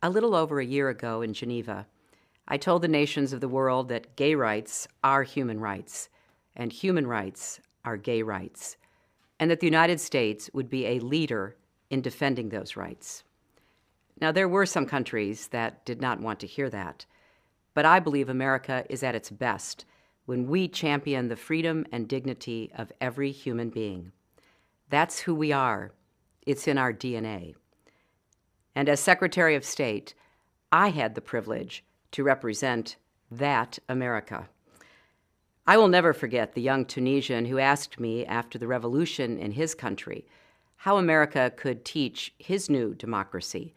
A little over a year ago in Geneva, I told the nations of the world that gay rights are human rights, and human rights are gay rights, and that the United States would be a leader in defending those rights. Now, there were some countries that did not want to hear that, but I believe America is at its best when we champion the freedom and dignity of every human being. That's who we are. It's in our DNA. And as Secretary of State, I had the privilege to represent that America. I will never forget the young Tunisian who asked me after the revolution in his country how America could teach his new democracy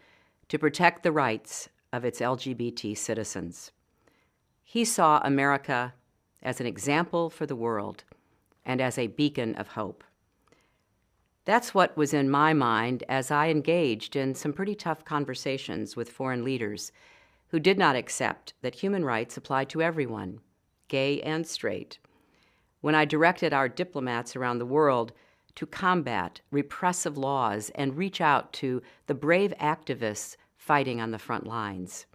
to protect the rights of its LGBT citizens. He saw America as an example for the world and as a beacon of hope. That's what was in my mind as I engaged in some pretty tough conversations with foreign leaders who did not accept that human rights applied to everyone, gay and straight, when I directed our diplomats around the world to combat repressive laws and reach out to the brave activists fighting on the front lines,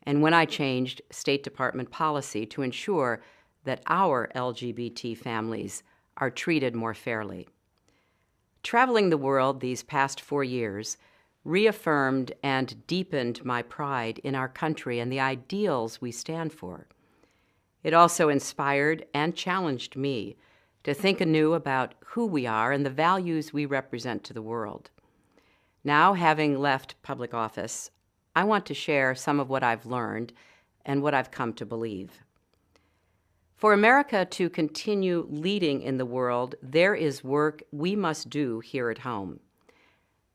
and when I changed State Department policy to ensure that our LGBT families are treated more fairly. Traveling the world these past 4 years reaffirmed and deepened my pride in our country and the ideals we stand for. It also inspired and challenged me to think anew about who we are and the values we represent to the world. Now, having left public office, I want to share some of what I've learned and what I've come to believe. For America to continue leading in the world, there is work we must do here at home.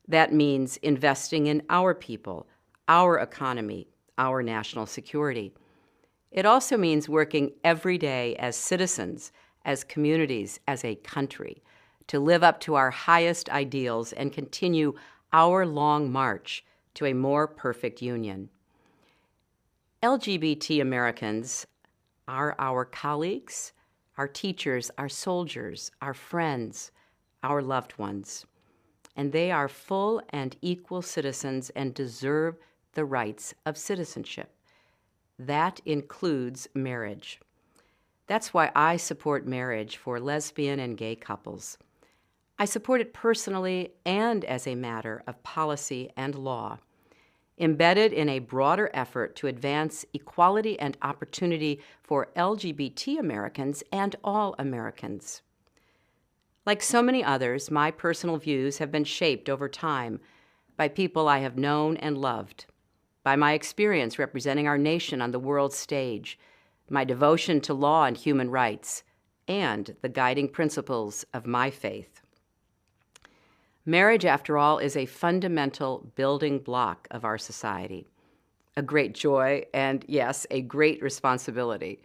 That means investing in our people, our economy, our national security. It also means working every day as citizens, as communities, as a country, to live up to our highest ideals and continue our long march to a more perfect union. LGBT Americans are our colleagues, our teachers, our soldiers, our friends, our loved ones. And they are full and equal citizens and deserve the rights of citizenship. That includes marriage. That's why I support marriage for lesbian and gay couples. I support it personally and as a matter of policy and law, embedded in a broader effort to advance equality and opportunity for LGBT Americans and all Americans. Like so many others, my personal views have been shaped over time by people I have known and loved, by my experience representing our nation on the world stage, my devotion to law and human rights, and the guiding principles of my faith. Marriage, after all, is a fundamental building block of our society, a great joy, and yes, a great responsibility.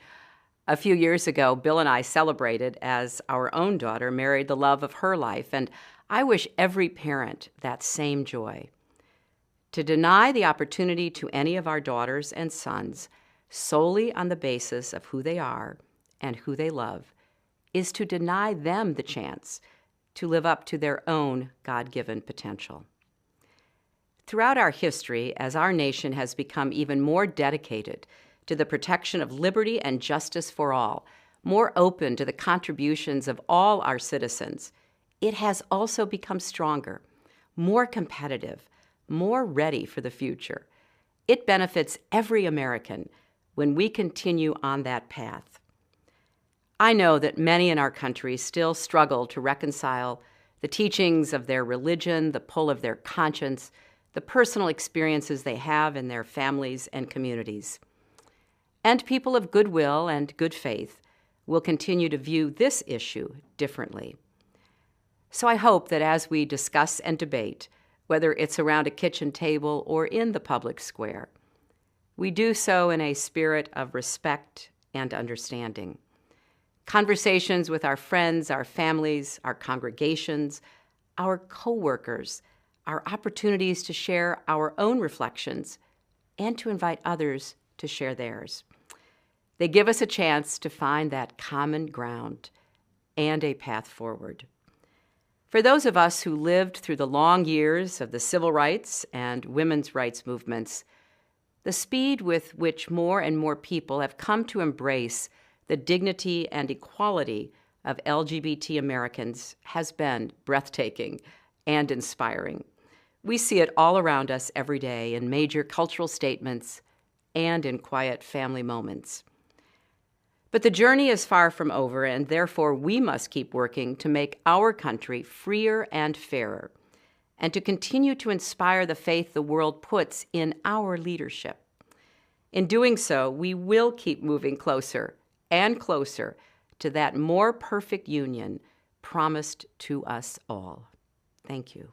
A few years ago, Bill and I celebrated as our own daughter married the love of her life, and I wish every parent that same joy. To deny the opportunity to any of our daughters and sons solely on the basis of who they are and who they love is to deny them the chance to live up to their own God-given potential. Throughout our history, as our nation has become even more dedicated to the protection of liberty and justice for all, more open to the contributions of all our citizens, it has also become stronger, more competitive, more ready for the future. It benefits every American when we continue on that path. I know that many in our country still struggle to reconcile the teachings of their religion, the pull of their conscience, the personal experiences they have in their families and communities. And people of goodwill and good faith will continue to view this issue differently. So I hope that as we discuss and debate, whether it's around a kitchen table or in the public square, we do so in a spirit of respect and understanding. Conversations with our friends, our families, our congregations, our coworkers, are opportunities to share our own reflections and to invite others to share theirs. They give us a chance to find that common ground and a path forward. For those of us who lived through the long years of the civil rights and women's rights movements, The speed with which more and more people have come to embrace the dignity and equality of LGBT Americans has been breathtaking and inspiring. We see it all around us every day in major cultural statements and in quiet family moments. But the journey is far from over, and therefore we must keep working to make our country freer and fairer, and to continue to inspire the faith the world puts in our leadership. In doing so, we will keep moving closer and closer to that more perfect union promised to us all. Thank you.